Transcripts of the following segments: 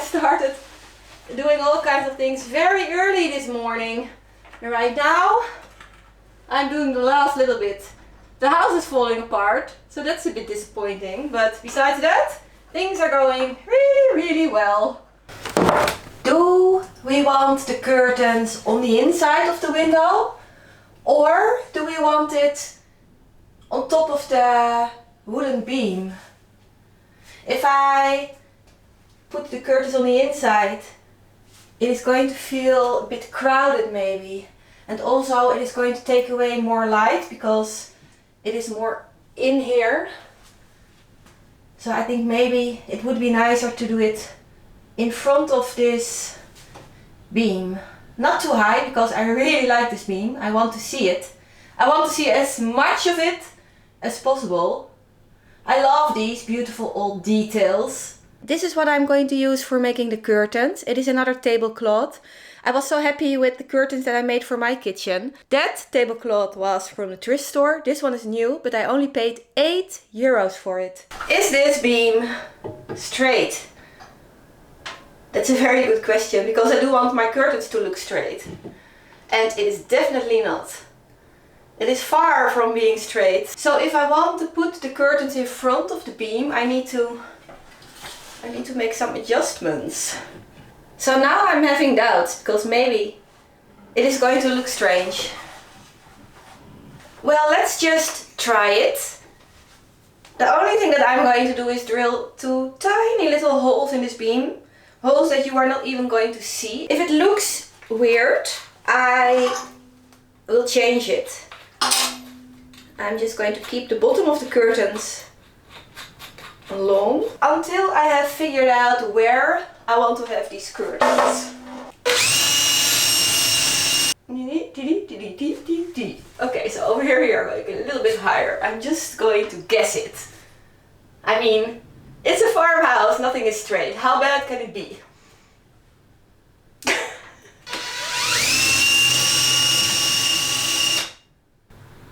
started doing all kinds of things very early this morning. And right now, I'm doing the last little bit. The house is falling apart, so that's a bit disappointing. But besides that, things are going really, really well. Do we want the curtains on the inside of the window? Or do we want it on top of the wooden beam? If I put the curtains on the inside, it is going to feel a bit crowded maybe. And also it is going to take away more light because it is more in here. So I think maybe it would be nicer to do it in front of this beam. Not too high, because I really like this beam. I want to see it. I want to see as much of it as possible. I love these beautiful old details. This is what I'm going to use for making the curtains. It is another tablecloth. I was so happy with the curtains that I made for my kitchen. That tablecloth was from the thrift store. This one is new, but I only paid €8 for it. Is this beam straight? That's a very good question, because I do want my curtains to look straight. And it is definitely not. It is far from being straight. So if I want to put the curtains in front of the beam, I need to make some adjustments. So now I'm having doubts, because maybe it is going to look strange. Well, let's just try it. The only thing that I'm going to do is drill 2 tiny little holes in this beam. Holes that you are not even going to see. If it looks weird, I will change it. I'm just going to keep the bottom of the curtains long until I have figured out where I want to have these curtains. Okay, so over here we are going a little bit higher. I'm just going to guess it. I mean, it's a farmhouse, nothing is straight. How bad can it be?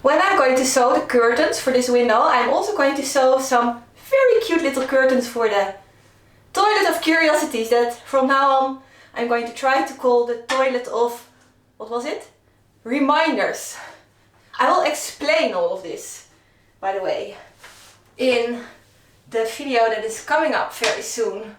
When I'm going to sew the curtains for this window, I'm also going to sew some very cute little curtains for the toilet of curiosities that from now on I'm going to try to call the toilet of, what was it? Reminders. I will explain all of this, by the way, in the video that is coming up very soon.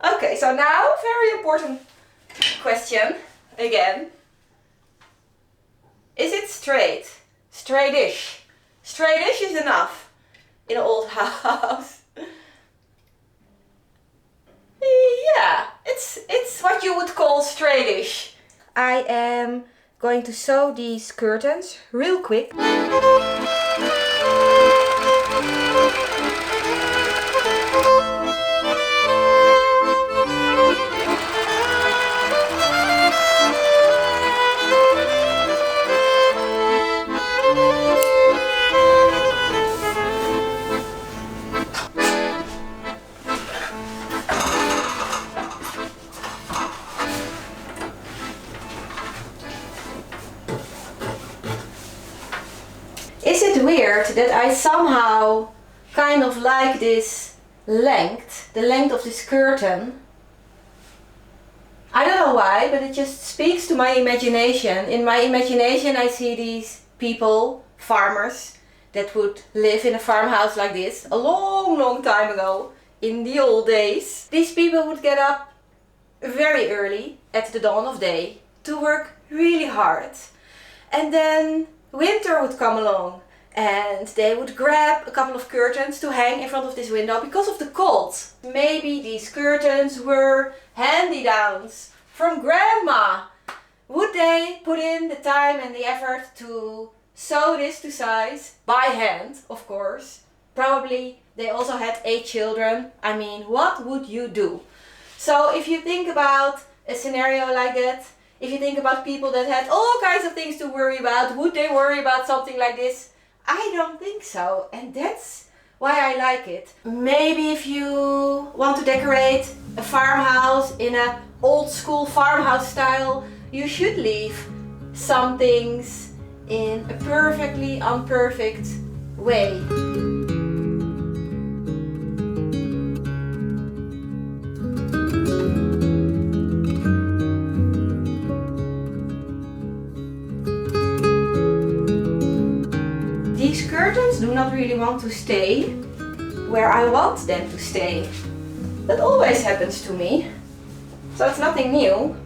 Okay, so now, very important question again. Is it straight? Straightish. Straightish is enough in an old house. Yeah, it's what you would call straightish. I am going to sew these curtains real quick. Is it weird that I somehow kind of like this length, the length of this curtain? I don't know why, but it just speaks to my imagination. In my imagination I see these people, farmers, that would live in a farmhouse like this a long, long time ago, in the old days. These people would get up very early at the dawn of day to work really hard. And then winter would come along and they would grab a couple of curtains to hang in front of this window because of the cold. Maybe these curtains were hand-me-downs from grandma. Would they put in the time and the effort to sew this to size by hand, of course? Probably they also had 8 children. I mean, what would you do? So if you think about a scenario like that, if you think about people that had all kinds of things to worry about, would they worry about something like this? I don't think so, and that's why I like it. Maybe if you want to decorate a farmhouse in an old school farmhouse style, you should leave some things in a perfectly imperfect way. not really want to stay where I want them to stay. That always happens to me. So it's nothing new.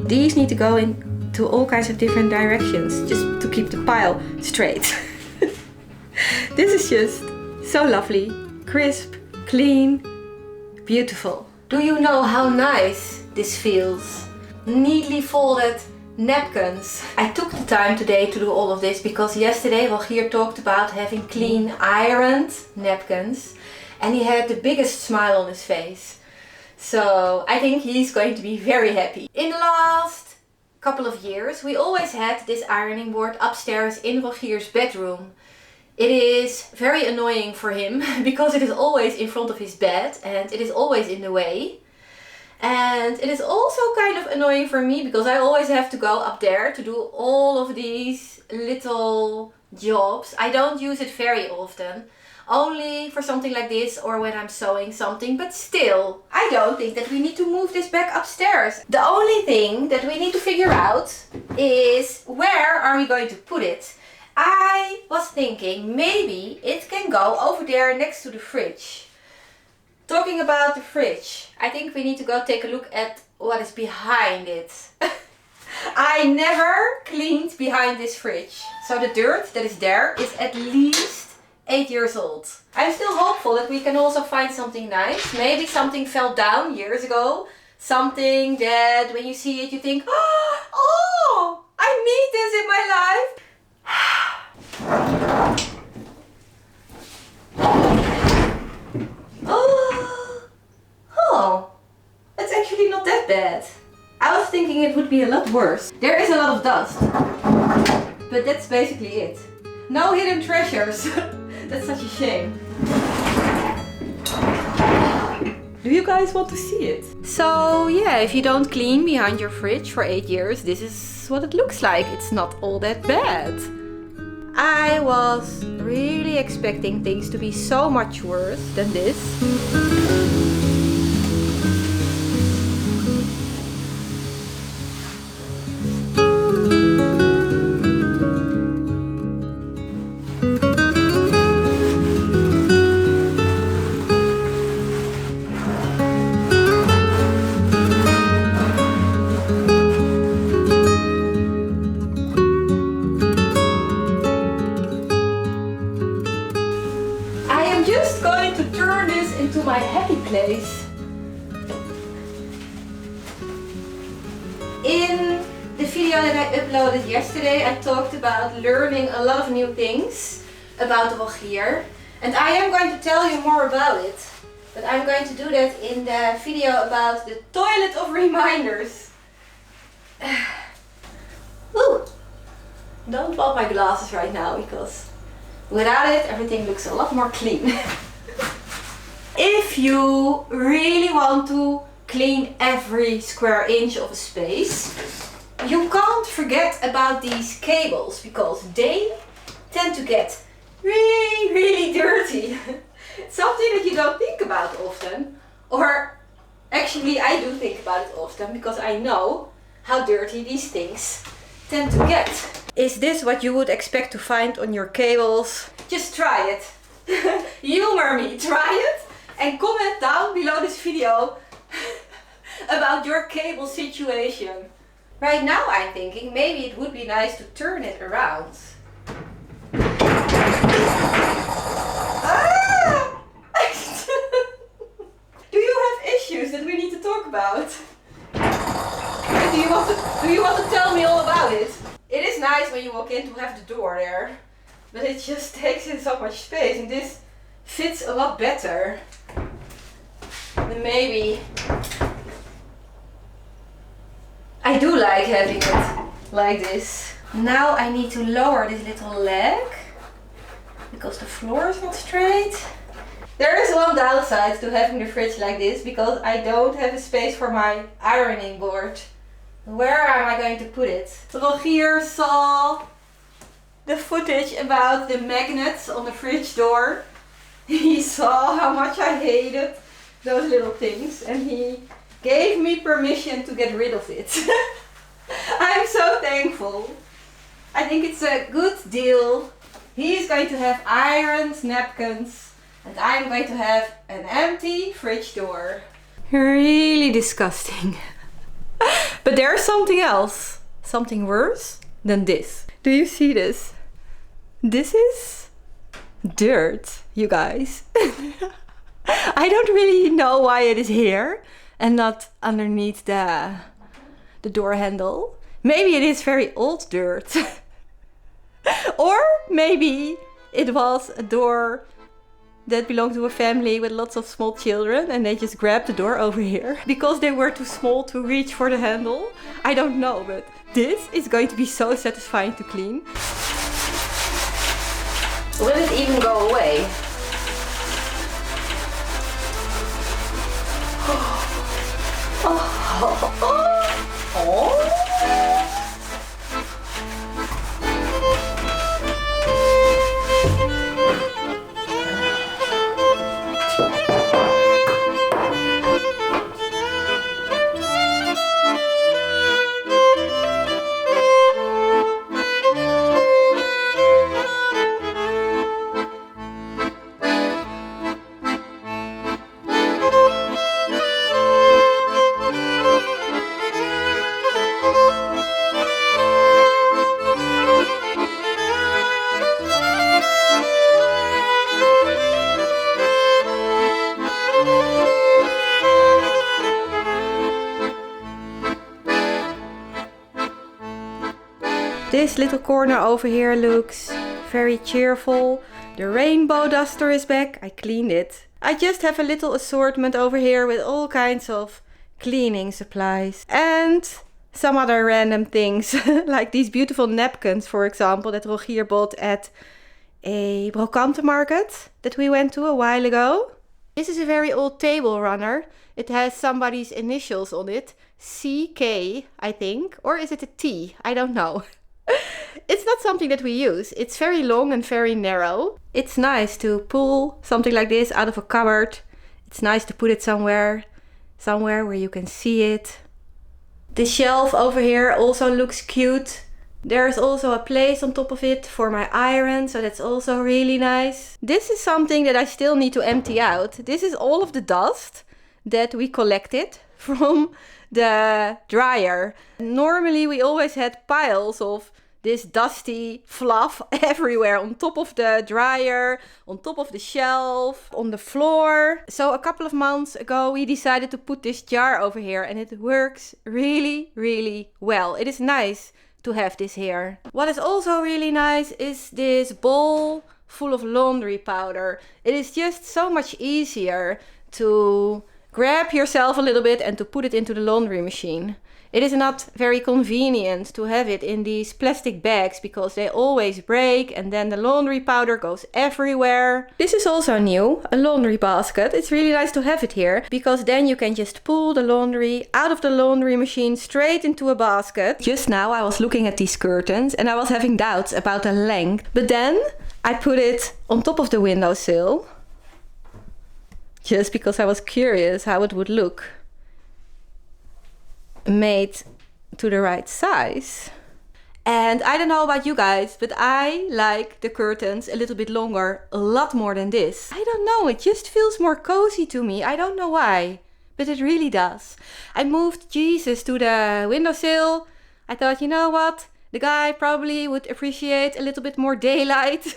These need to go into all kinds of different directions just to keep the pile straight. This is just so lovely, crisp, clean, beautiful. Do you know how nice this feels? Neatly folded napkins. I took the time today to do all of this because yesterday Rogier talked about having clean ironed napkins and he had the biggest smile on his face. So I think he's going to be very happy. In the last couple of years we always had this ironing board upstairs in Rogier's bedroom. It is very annoying for him because it is always in front of his bed and it is always in the way. And it is also kind of annoying for me because I always have to go up there to do all of these little jobs. I don't use it very often. Only for something like this or when I'm sewing something, but still, I don't think that we need to move this back upstairs. The only thing that we need to figure out is where are we going to put it? I was thinking maybe it can go over there next to the fridge. Talking about the fridge, I think we need to go take a look at what is behind it. I never cleaned behind this fridge. So the dirt that is there is at least 8 years old. I'm still hopeful that we can also find something nice. Maybe something fell down years ago. Something that when you see it you think, oh, I need this in my life. Oh, it's actually not that bad. I was thinking it would be a lot worse. There is a lot of dust, but that's basically it. No hidden treasures. That's such a shame. Do you guys want to see it? So yeah, if you don't clean behind your fridge for 8 years, this is what it looks like. It's not all that bad. I was really expecting things to be so much worse than this. My happy place. In the video that I uploaded yesterday, I talked about learning a lot of new things about Rogier, and I am going to tell you more about it, but I'm going to do that in the video about the toilet of reminders. Ooh, don't pop my glasses right now because without it everything looks a lot more clean. If you really want to clean every square inch of a space, you can't forget about these cables because they tend to get really dirty. Something that you don't think about often, or actually I do think about it often because I know how dirty these things tend to get. Is this what you would expect to find on your cables? Just try it. Humor me, try it. And comment down below this video about your cable situation. Right now I'm thinking maybe it would be nice to turn it around. Ah! Do you have issues that we need to talk about? Do you want to tell me all about it? It is nice when you walk in to have the door there, but it just takes in so much space and this fits a lot better. Then maybe I do like having it like this. Now I need to lower this little leg because the floor is not straight. There is one downside to having the fridge like this because I don't have a space for my ironing board. Where am I going to put it? Rogier saw the footage about the magnets on the fridge door. He saw how much I hated those little things and he gave me permission to get rid of it. I'm so thankful. I think it's a good deal. He's going to have irons, napkins, and I'm going to have an empty fridge door. Really disgusting. But there's something else. Something worse than this. Do you see this? This is dirt, you guys. I don't really know why it is here and not underneath the door handle. Maybe it is very old dirt. Or maybe it was a door that belonged to a family with lots of small children and they just grabbed the door over here because they were too small to reach for the handle. I don't know, but this is going to be so satisfying to clean. Will it even go away? This little corner over here looks very cheerful. The rainbow duster is back. I cleaned it. I just have a little assortment over here with all kinds of cleaning supplies. And some other random things. Like these beautiful napkins, for example, that Rogier bought at a brokante market that we went to a while ago. This is a very old table runner. It has somebody's initials on it. CK, I think. Or is it a T? I don't know. It's not something that we use. It's very long and very narrow. It's nice to pull something like this out of a cupboard. It's nice to put it somewhere where you can see it. The shelf over here also looks cute. There's also a place on top of it for my iron, so that's also really nice. This is something that I still need to empty out. This is all of the dust that we collected from the dryer. Normally we always had piles of this dusty fluff everywhere on top of the dryer, on top of the shelf, on the floor. So a couple of months ago we decided to put this jar over here and it works really, really well. It is nice to have this here. What is also really nice is this bowl full of laundry powder. It is just so much easier to grab yourself a little bit and to put it into the laundry machine. It is not very convenient to have it in these plastic bags because they always break and then the laundry powder goes everywhere. This is also new, a laundry basket. It's really nice to have it here because then you can just pull the laundry out of the laundry machine straight into a basket. Just now I was looking at these curtains and I was having doubts about the length, but then I put it on top of the windowsill just because I was curious how it would look made to the right size. And I don't know about you guys, but I like the curtains a little bit longer, a lot more than this. I don't know, it just feels more cozy to me. I don't know why, but it really does. I moved Jesus to the windowsill. I thought, you know what? The guy probably would appreciate a little bit more daylight.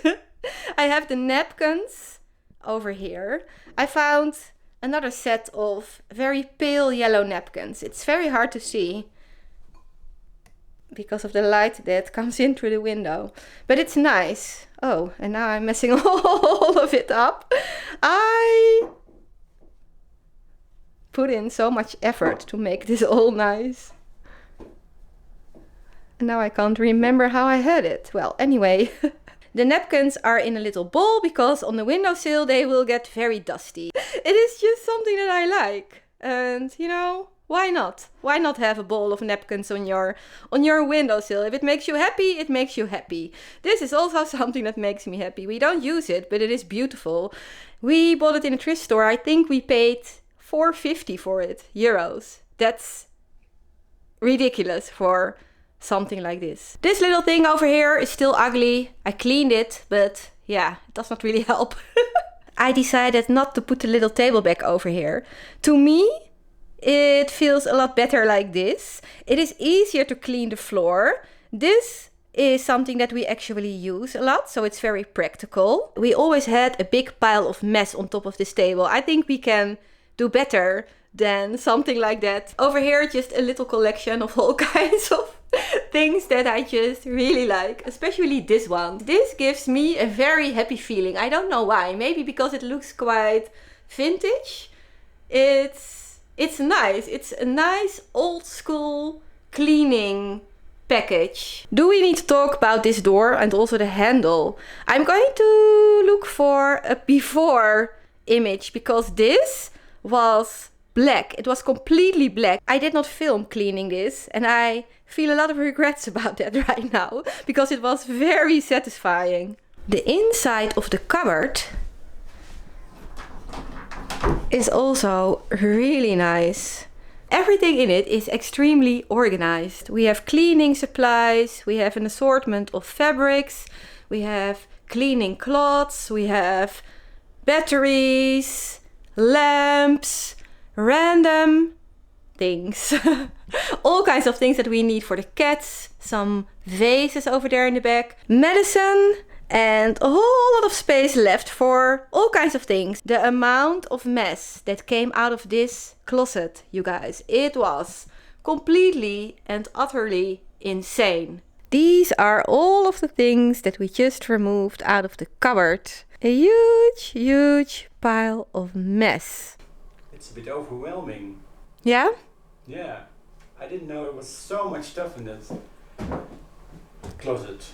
I have the napkins over here. I found another set of very pale yellow napkins. It's very hard to see because of the light that comes in through the window. But it's nice. Oh, and now I'm messing all of it up. I put in so much effort to make this all nice. And now I can't remember how I had it. Well, anyway. The napkins are in a little bowl because on the windowsill they will get very dusty. It is just something that I like. And you know, Why not? Why not have a bowl of napkins on your windowsill? If it makes you happy, it makes you happy. This is also something that makes me happy. We don't use it, but it is beautiful. We bought it in a thrift store. I think we paid €4.50 for it, euros. That's ridiculous for something like this. This little thing over here is still ugly. I cleaned it, but yeah, it does not really help. I decided not to put the little table back over here. To me, it feels a lot better like this. It is easier to clean the floor. This is something that we actually use a lot, so it's very practical. We always had a big pile of mess on top of this table. I think we can do better than something like that. Over here, just a little collection of all kinds of things that I just really like, especially this one. This gives me a very happy feeling. I don't know why. Maybe because it looks quite vintage. It's nice. It's a nice old school cleaning package. Do we need to talk about this door and also the handle? I'm going to look for a before image because this was black. It was completely black. I did not film cleaning this and I feel a lot of regrets about that right now because it was very satisfying. The inside of the cupboard is also really nice. Everything in it is extremely organized. We have cleaning supplies, we have an assortment of fabrics, we have cleaning cloths, we have batteries, lamps, random things. All kinds of things that we need for the cats. Some vases over there in the back. Medicine. And a whole lot of space left for all kinds of things. The amount of mess that came out of this closet, you guys. It was completely and utterly insane. These are all of the things that we just removed out of the cupboard. A huge, huge pile of mess. It's a bit overwhelming. Yeah? Yeah. I didn't know there was so much stuff in that closet.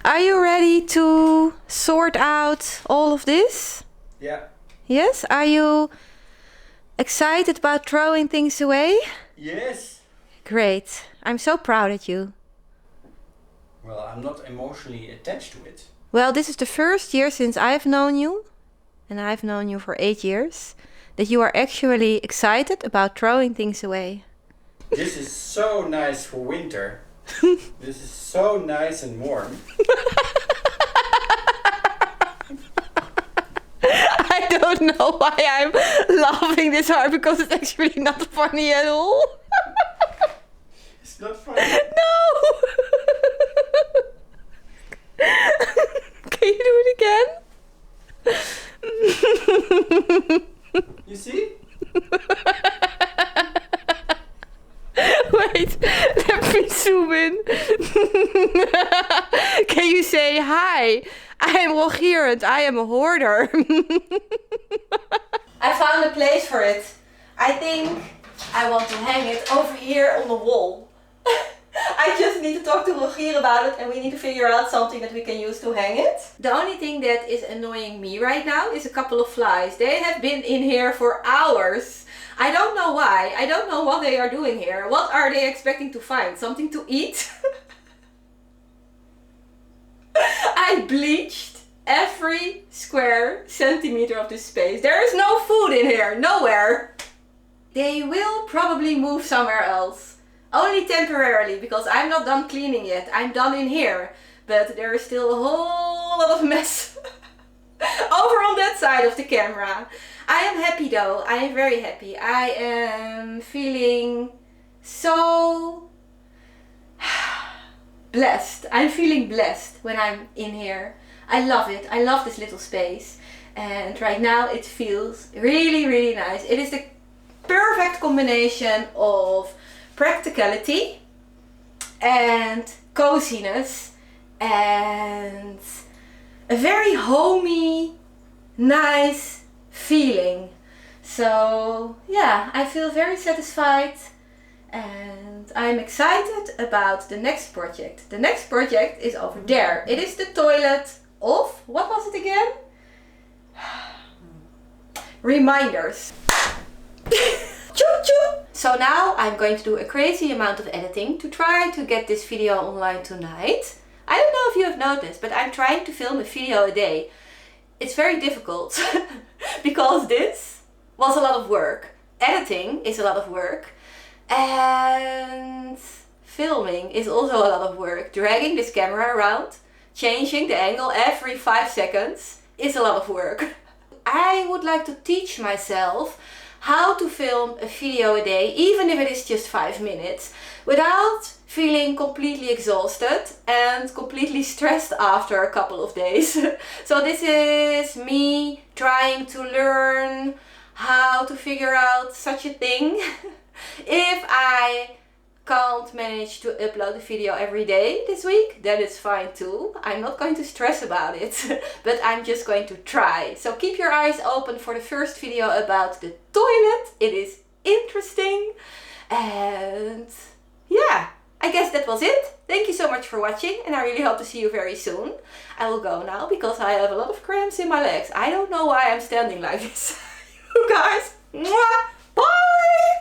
Are you ready to sort out all of this? Yeah. Yes? Are you excited about throwing things away? Yes. Great. I'm so proud of you. Well, I'm not emotionally attached to it. Well, this is the first year since I've known you, and I've known you for 8 years, that you are actually excited about throwing things away. This is so nice for winter. This is so nice and warm. I don't know why I'm laughing this hard because it's actually not funny at all. It's not funny. No! Can you do it again? You see? Wait, let me zoom in. Can you say hi? I am Rogier and I am a hoarder. I found a place for it. I think I want to hang it over here on the wall. I just need to talk to Rogier about it and we need to figure out something that we can use to hang it. The only thing that is annoying me right now is a couple of flies. They have been in here for hours. I don't know why. I don't know what they are doing here. What are they expecting to find? Something to eat? I bleached every square centimeter of this space. There is no food in here. Nowhere. They will probably move somewhere else. Only temporarily, because I'm not done cleaning yet. I'm done in here. But there is still a whole lot of mess over on that side of the camera. I am happy though. I am very happy. I am feeling so blessed. I'm feeling blessed when I'm in here. I love it. I love this little space. And right now it feels really, really nice. It is the perfect combination of practicality and coziness and a very homey, nice feeling. So yeah, I feel very satisfied and I'm excited about the next project. The next project is over there. It is the toilet of, what was it again? Reminders. Choo choo! So now I'm going to do a crazy amount of editing to try to get this video online tonight. I don't know if you have noticed, but I'm trying to film a video a day. It's very difficult because this was a lot of work. Editing is a lot of work and filming is also a lot of work. Dragging this camera around, changing the angle every 5 seconds is a lot of work. I would like to teach myself how to film a video a day, even if it is just 5 minutes, without feeling completely exhausted and completely stressed after a couple of days. So this is me trying to learn how to figure out such a thing. If I can't manage to upload a video every day this week, then it's fine too. I'm not going to stress about it, but I'm just going to try. So keep your eyes open for the first video about the toilet. It is interesting. And yeah, I guess that was it. Thank you so much for watching, and I really hope to see you very soon. I will go now because I have a lot of cramps in my legs. I don't know why I'm standing like this. You guys, mwah, bye!